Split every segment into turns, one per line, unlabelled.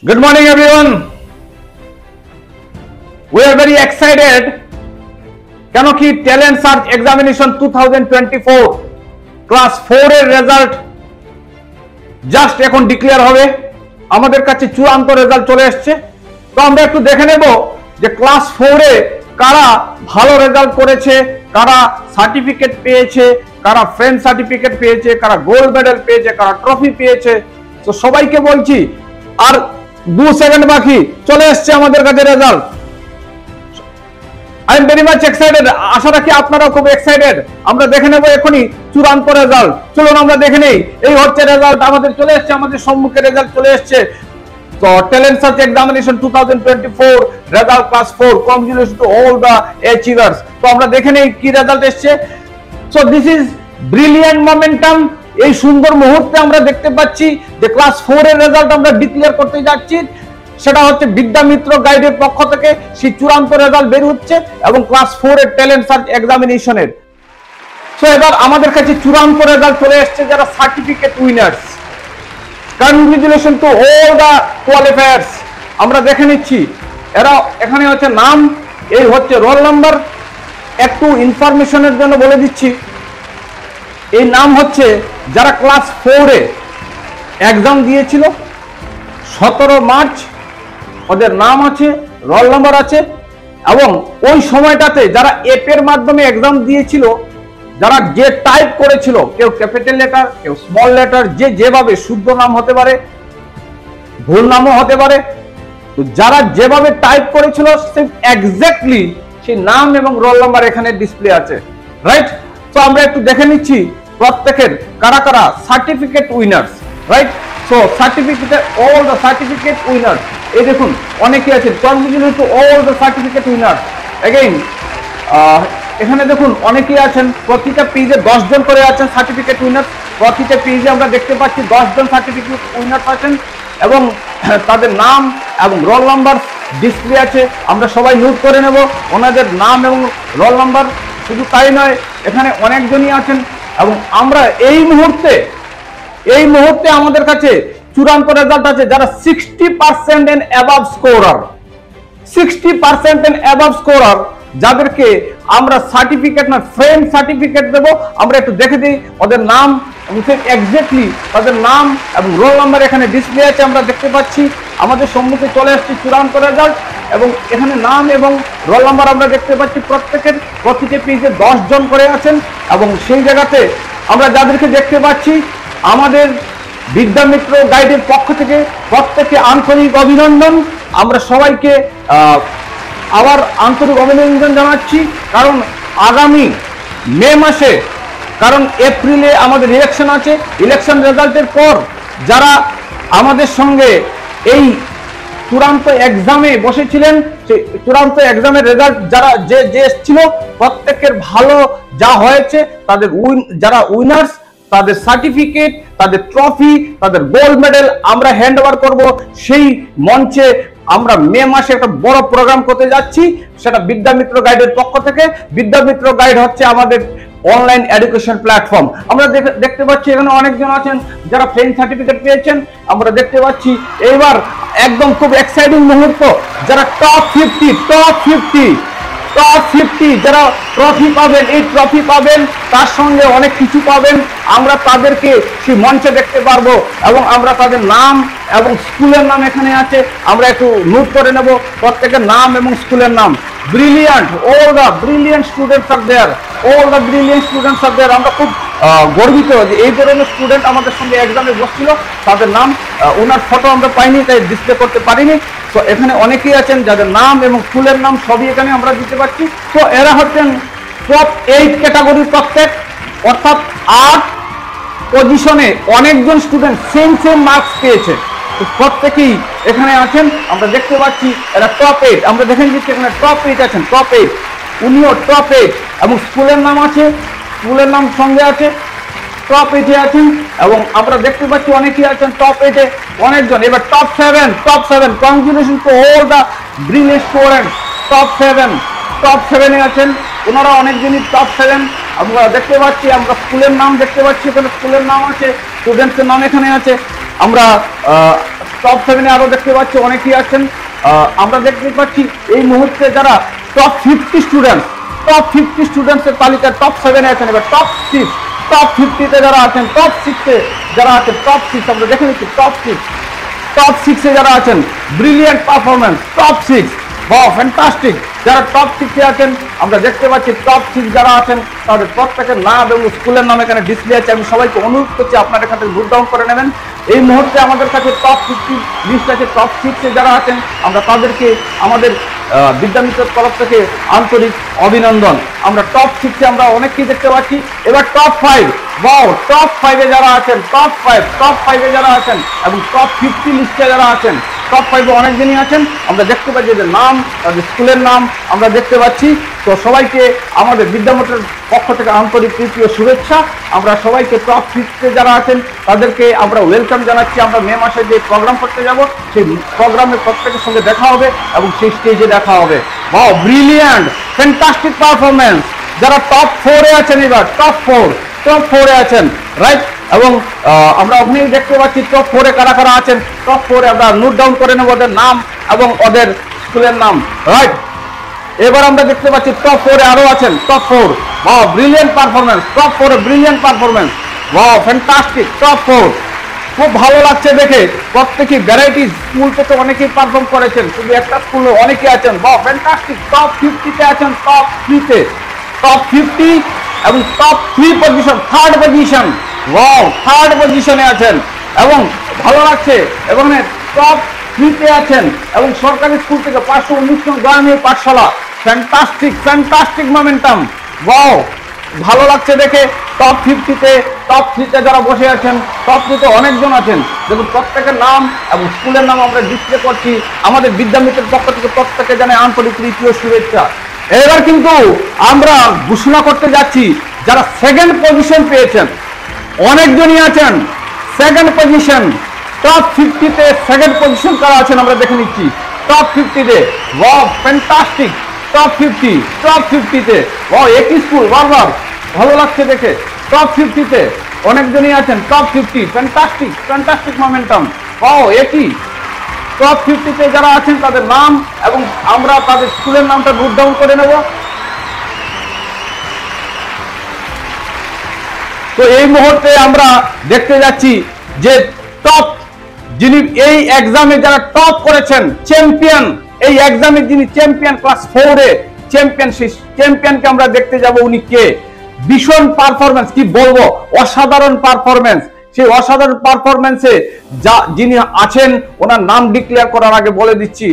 Good morning, everyone. We are very excited. কেন কি talent search examination 2024 class 4 এর result just এখন declare হবে। আমাদের কাছে চূড়ান্ত রেজাল্ট চলে এসেছে। তো আমরা একটু দেখে নেব যে ক্লাস 4 এ কারা ভালো রেজাল্ট করেছে, কারা সার্টিফিকেট পেয়েছে, কারা ফ্রেন্ড সার্টিফিকেট পেয়েছে, কারা গোল্ড মেডেল পেয়েছে, কারা ট্রফি পেয়েছে। তো সবাইকে বলছি আর 2 সেকেন্ড বাকি, চলে এসেছে আমাদের কাছে result. I am very much excited. আশা রাখি আপনারাও খুব এক্সাইটেড। আমরা দেখে নেব এখনই চূড়ান্ত রেজাল্ট। চলুন আমরা দেখে নেই। এই হচ্ছে রেজাল্ট, আমাদের চলে এসেছে, আমাদের সম্মুখে রেজাল্ট চলে এসেছে। তো talent search examination 2024 result class 4, congratulation to all the achievers. তো আমরা দেখে নেই কি রেজাল্ট এসেছে। So this is brilliant momentum. এই সুন্দর মুহূর্তে আমরা দেখতে পাচ্ছি যে ক্লাস 4 এর রেজাল্ট আমরা ডিক্লেয়ার করতে যাচ্ছি। সেটা হচ্ছে বিদ্যামিত্র গাইডের পক্ষ থেকে সেই চূড়ান্ত রেজাল্ট বের হচ্ছে এবং ক্লাস 4 এর ট্যালেন্ট সার্চ এক্সামিনেশনের। সো এবার আমাদের কাছে চূড়ান্ত রেজাল্ট চলে এসেছে যারা certificate winners. Congratulation to all the qualifiers. আমরা দেখে নিচ্ছি এরা এখানে হচ্ছে নাম, এই হচ্ছে রোল নাম্বার। একটু ইনফরমেশনের জন্য বলে দিচ্ছি, এই নাম হচ্ছে যারা ক্লাস 4 এ এক্সাম দিয়েছিল 17 মার্চ, ওদের নাম আছে, রোল নাম্বার আছে। এবং ওই সময়টাতে যারা এর মাধ্যমে এক্সাম দিয়েছিল, যারা যে টাইপ করেছিল, কেউ ক্যাপিটাল লেটার, কেউ স্মল লেটার, যে যেভাবে, শুদ্ধ নাম হতে পারে, ভুল নামও হতে পারে, তো যারা যেভাবে টাইপ করেছিল এক্স্যাক্টলি সেই নাম এবং রোল নাম্বার এখানে ডিসপ্লে আছে, রাইট? তো আমরা একটু দেখে নিচ্ছি প্রত্যেকের কারা কারা certificate winners, right? So certificate, all the certificate winners, এই দেখুন অনেকেই আছে। Congratulation to all the certificate winners. Again এখানে দেখুন অনেকেই আছেন, প্রতিটা পেজে 10 জন করে আছেন সার্টিফিকেট উইনার্স। প্রতিটা পেজে আমরা দেখতে পাচ্ছি 10 জন সার্টিফিকেট উইনার্স আছেন এবং তাদের নাম এবং রোল নাম্বার ডিসপ্লে আছে। আমরা সবাই নোট করে নেব ওনাদের নাম এবং রোল নাম্বার। শুধু তাই নয়, এখানে অনেকজনই আছেন এবং আমরা এই মুহূর্তে আমাদের কাছে চূড়ান্ত রেজাল্ট আছে যারা 60% and above scorer, 60% and above scorer, যাদেরকে আমরা সার্টিফিকেট না ফ্রেন্ড সার্টিফিকেট দেব। আমরা একটু দেখে দিই ওদের নাম এবং এক্স্যাক্টলি তাদের নাম এবং রোল নাম্বার এখানে ডিসপ্লে আছে। আমরা দেখতে পাচ্ছি আমাদের সম্মুখে চলে আসছে চূড়ান্ত রেজাল্ট এবং এখানে নাম এবং রোল নাম্বার আমরা দেখতে পাচ্ছি। প্রত্যেকের প্রতিটি পেজে 10 জন করে আছেন এবং সেই জায়গাতে আমরা যাদেরকে দেখতে পাচ্ছি আমাদের বিদ্যামিত্র গাইডের পক্ষ থেকে প্রত্যেককে আন্তরিক অভিনন্দন। আমরা সবাইকে আবার আন্তরিক অভিনন্দন জানাচ্ছি, কারণ আগামী মে মাসে, কারণ এপ্রিলে আমাদের ইলেকশন আছে। ইলেকশন রেজাল্টের পর যারা আমাদের সঙ্গে এই চূড়ান্ত এক্সামে বসেছিলেন, সেই চূড়ান্ত এক্সামের রেজাল্ট যারা যে এসেছিল প্রত্যেকের ভালো যা হয়েছে, তাদের যারা উইনার্স, তাদের সার্টিফিকেট, তাদের ট্রফি, তাদের গোল্ড মেডেল আমরা হ্যান্ড ওভার করবো। সেই মঞ্চে আমরা মে মাসে একটা বড় প্রোগ্রাম করতে যাচ্ছি, সেটা বিদ্যামিত্র গাইডের পক্ষ থেকে। বিদ্যামিত্র গাইড হচ্ছে আমাদের অনলাইন এডুকেশন প্ল্যাটফর্ম। আমরা দেখতে পাচ্ছি এখানে অনেকজন আছেন যারা ফ্রেন্ড সার্টিফিকেট পেয়েছেন। আমরা দেখতে পাচ্ছি এইবার একদম খুব এক্সাইটিং মুহূর্ত, যারা টপ 50 যারা ট্রফি পাবেন, এই ট্রফি পাবেন, তার সঙ্গে অনেক কিছু পাবেন। আমরা তাদেরকে সেই মঞ্চে দেখতে পারবো এবং আমরা তাদের নাম এবং স্কুলের নাম এখানে আছে, আমরা একটু নোট করে নেব প্রত্যেকের নাম এবং স্কুলের নাম। Brilliant, all the brilliant students are there, all the brilliant students are there. আমরা খুব গর্বিত যে এই ধরনের স্টুডেন্ট আমাদের সঙ্গে এক্সামে বসছিল। তাদের নাম, ওনার ফটো আমরা পাইনি, তাই ডিসপ্লে করতে পারিনি। তো এখানে অনেকেই আছেন যাদের নাম এবং স্কুলের নাম সবই এখানে আমরা দিতে পারছি। তো এরা হচ্ছেন টপ 8 ক্যাটাগরির প্রত্যেক, অর্থাৎ 8 পজিশনে অনেকজন স্টুডেন্ট সেম মার্কস পেয়েছে। তো প্রত্যেকেই এখানে আছেন, আমরা দেখতে পাচ্ছি এরা টপ 8। আমরা দেখে নিচ্ছি এখানে টপ 8 আছেন, টপ 8, উনিও টপ 8 এবং স্কুলের নাম আছে, স্কুলের নাম সঙ্গে আছে, টপ 8 এ আছেন এবং আমরা দেখতে পাচ্ছি অনেকেই আছেন টপ 8 এ অনেকজন। এবার top 7, congratulation to all the brilliant students. Top 7 এ আছেন ওনারা অনেকজনই টপ 7। আমরা দেখতে পাচ্ছি, আমরা স্কুলের নাম দেখতে পাচ্ছি, এখানে স্কুলের নাম আছে, স্টুডেন্টসের নাম এখানে আছে। আমরা টপ 7 আরো দেখতে পাচ্ছি অনেকেই আছেন। আমরা দেখতে পাচ্ছি এই মুহূর্তে যারা টপ 50 স্টুডেন্টসের তালিকায় টপ 7 আছেন। এবার টপ 6, টপ 50-তে যারা আছেন, টপ 6-এ যারা আছেন, টপ 6 আমরা দেখে নিচ্ছি। টপ 6-এ যারা আছেন, ব্রিলিয়েন্ট পারফরমেন্স, টপ 6, বাহ ফ্যান্টাস্টিক। যারা টপ 6-এ আছেন আমরা দেখতে পাচ্ছি টপ 6 যারা আছেন তাদের প্রত্যেকের নাম এবং স্কুলের নাম এখানে ডিসপ্লে আছে। আমি সবাইকে অনুরোধ করছি আপনারা এখান থেকে নোট ডাউন করে নেবেন। এই মুহূর্তে আমাদের কাছে টপ 50 লিস্ট আছে। টপ 6-এ যারা আছেন আমরা তাদেরকে আমাদের বিদ্যামিত্রের তরফ থেকে আন্তরিক অভিনন্দন। আমরা টপ 6-এ আমরা অনেককেই দেখতে পাচ্ছি। এবার টপ 5, বাহ টপ 5-এ যারা আছেন, টপ 5-এ যারা আছেন এবং টপ 50 লিস্টে যারা আছেন, টপ 5-এ অনেকজনই আছেন। আমরা দেখতে পাচ্ছি যে নাম, তাদের স্কুলের নাম আমরা দেখতে পাচ্ছি। তো সবাইকে আমাদের বিদ্যামিত্রের পক্ষ থেকে আন্তরিক প্রীতি ও শুভেচ্ছা। আমরা সবাইকে টপ 50-এ যারা আছেন তাদেরকে আমরা ওয়েলকাম জানাচ্ছি। আমরা মে মাসে যে প্রোগ্রাম করতে যাব সেই প্রোগ্রামে প্রত্যেকের সঙ্গে দেখা হবে এবং সেই স্টেজে দেখা হবে। বাহ ব্রিলিয়ান্ট, ফ্যান্টাস্টিক পারফরমেন্স। যারা টপ 4-এ আছেন, এবার টপ 4-এ আছেন, রাইট। এবং আমরা ওখানেই দেখতে পাচ্ছি টপ 4-এ কারা কারা আছেন। টপ 4-এ আমরা নোট ডাউন করে নেব ওদের নাম এবং ওদের স্কুলের নাম, রাইট। এবার আমরা দেখতে পাচ্ছি টপ 4-এ আরো আছেন। টপ 4, বাহ ব্রিলিয়েন্ট পারফরমেন্স। টপ 4-এ ব্রিলিয়েন্ট পারফরমেন্স, বাহ ফ্যান্টাস্টিক। টপ 4 খুব ভালো লাগছে দেখে। প্রত্যেকই ভ্যারাইটি স্কুল থেকে অনেকেই পারফর্ম করেছেন, শুধু একটা স্কুলে অনেকেই আছেন, বাহ ফ্যান্টাস্টিক। টপ 50-তে আছেন, টপ 3-তে, টপ 50 এবং top 3 position, third position, wow third পজিশনে আছেন এবং ভালো লাগছে। এবং টপ 3-তে আছেন এবং সরকারি স্কুল থেকে 519 জন গ্রামীণ পাঠশালা, ফ্যান্টাস্টিক মোমেন্টাম, ওয়াও ভালো লাগছে দেখে। টপ 50-তে, টপ 3-তে যারা বসে আছেন, টপ 3-তে অনেকজন আছেন। দেখুন প্রত্যেকের নাম এবং স্কুলের নাম আমরা ডিসপ্লে করছি। আমাদের বিদ্যামিত্রের পক্ষ থেকে প্রত্যেকে জানাই আন্তরিক প্রীতি ও শুভেচ্ছা। এবার কিন্তু আমরা ঘোষণা করতে যাচ্ছি যারা সেকেন্ড পজিশন পেয়েছেন, অনেকজনই আছেন সেকেন্ড পজিশন। টপ 50-তে সেকেন্ড পজিশন কারা আছেন আমরা দেখে নিচ্ছি। টপ 50-তে, ওয়াও ফ্যান্টাস্টিক। টপ 50-তে, ওয়াও একই স্কুল, বারবার ভালো লাগছে দেখে। টপ 50-তে অনেকজনই আছেন। টপ 50 ফ্যান্টাস্টিক মোমেন্টাম, ওয়াও একই। টপ 50-তে যারা আছেন তাদের নাম এবং আমরা তাদের স্কুলের নামটা নোট ডাউন করে নেব। তো এই মুহূর্তে আমরা দেখতে যাচ্ছি যে টপ, যিনি এই এক্সামে যারা টপ করেছেন, চ্যাম্পিয়ন, এই এক্সামে যিনি চ্যাম্পিয়ন, ক্লাস 4-এ চ্যাম্পিয়ন, সেই চ্যাম্পিয়নকে আমরা দেখতে যাব। উনি কে? ভীষণ পারফরমেন্স, কি বলবো, অসাধারণ পারফরমেন্স। সেই অসাধারণ পারফরমেন্সে যিনি আছেন ওনার নাম ডিক্লেয়ার করার আগে বলে দিচ্ছি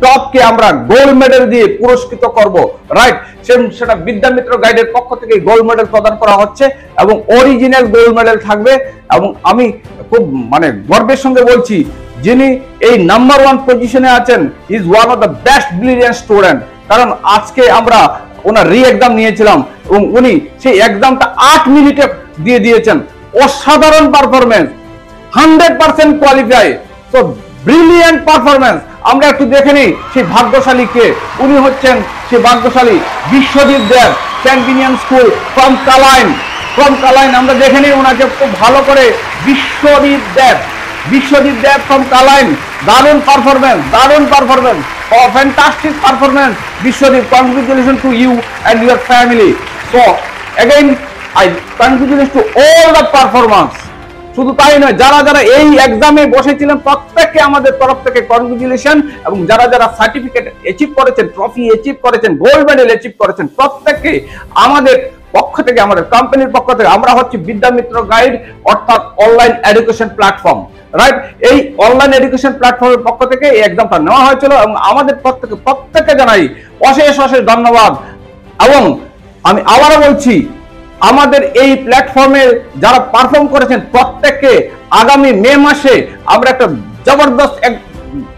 টপকে আমরা গোল্ড মেডেল দিয়ে পুরস্কৃত করব, রাইট। সেটা বিদ্যামিত্র গাইডের পক্ষ থেকে গোল্ড মেডেল প্রদান করা হচ্ছে এবং অরিজিনাল গোল্ড মেডেল থাকবে। এবং আমি খুব গর্বের সঙ্গে বলছি, যিনি এই নাম্বার 1 পজিশনে আছেন is one of the best brilliant student. কারণ আজকে আমরা ওনার রি এক্সাম নিয়েছিলাম এবং উনি সেই এক্সামটা 8 মিনিটে দিয়ে দিয়েছেন। অসাধারণ performance, 100% qualify. So brilliant performance. আমরা একটু দেখে নিই সেই ভাগ্যশালী কে। উনি হচ্ছেন সেই ভাগ্যশালী বিশ্বদীপ দেব, চ্যাম্পিয়ন স্কুল ফ্রম কালাইন। আমরা দেখে নিই ওনাকে খুব ভালো করে। বিশ্বদীপ দেব ফ্রম কালাইন, দারুণ performance, fantastic performance Biswadip. Congratulation to you and your family. So again I congratulation to all the performance. শুধু তাই নয়, যারা যারা এই এক্সামে বসেছিলেন প্রত্যেককে আমাদের তরফ থেকে কনগ্রেচুলেশন। এবং যারা যারা সার্টিফিকেট অ্যাচিভ করেছেন, ট্রফি অ্যাচিভ করেছেন, গোল্ড মেডেল অ্যাচিভ করেছেন, প্রত্যেককে আমাদের পক্ষ থেকে, আমাদের কোম্পানির পক্ষ থেকে, আমরা হচ্ছে বিদ্যামিত্র গাইড অর্থাৎ অনলাইন এডুকেশন প্ল্যাটফর্ম, রাইট। এই অনলাইন এডুকেশন প্ল্যাটফর্মের পক্ষ থেকে এই এক্সামটা নেওয়া হয়েছিল এবং আমাদের প্রত্যেককে জানাই অশেষ ধন্যবাদ। এবং আমি আবারও বলছি, আমাদের এই প্ল্যাটফর্মে যারা পারফর্ম করেছেন প্রত্যেককে আগামী মে মাসে আমরা একটা জবরদস্ত এক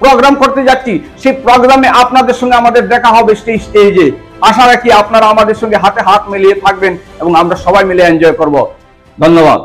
প্রোগ্রাম করতে যাচ্ছি। সেই প্রোগ্রামে আপনাদের সঙ্গে আমাদের দেখা হবে সেই স্টেজে। আশা রাখি আপনারা আমাদের সঙ্গে হাতে হাত মিলিয়ে থাকবেন এবং আমরা সবাই মিলে এনজয় করব। ধন্যবাদ।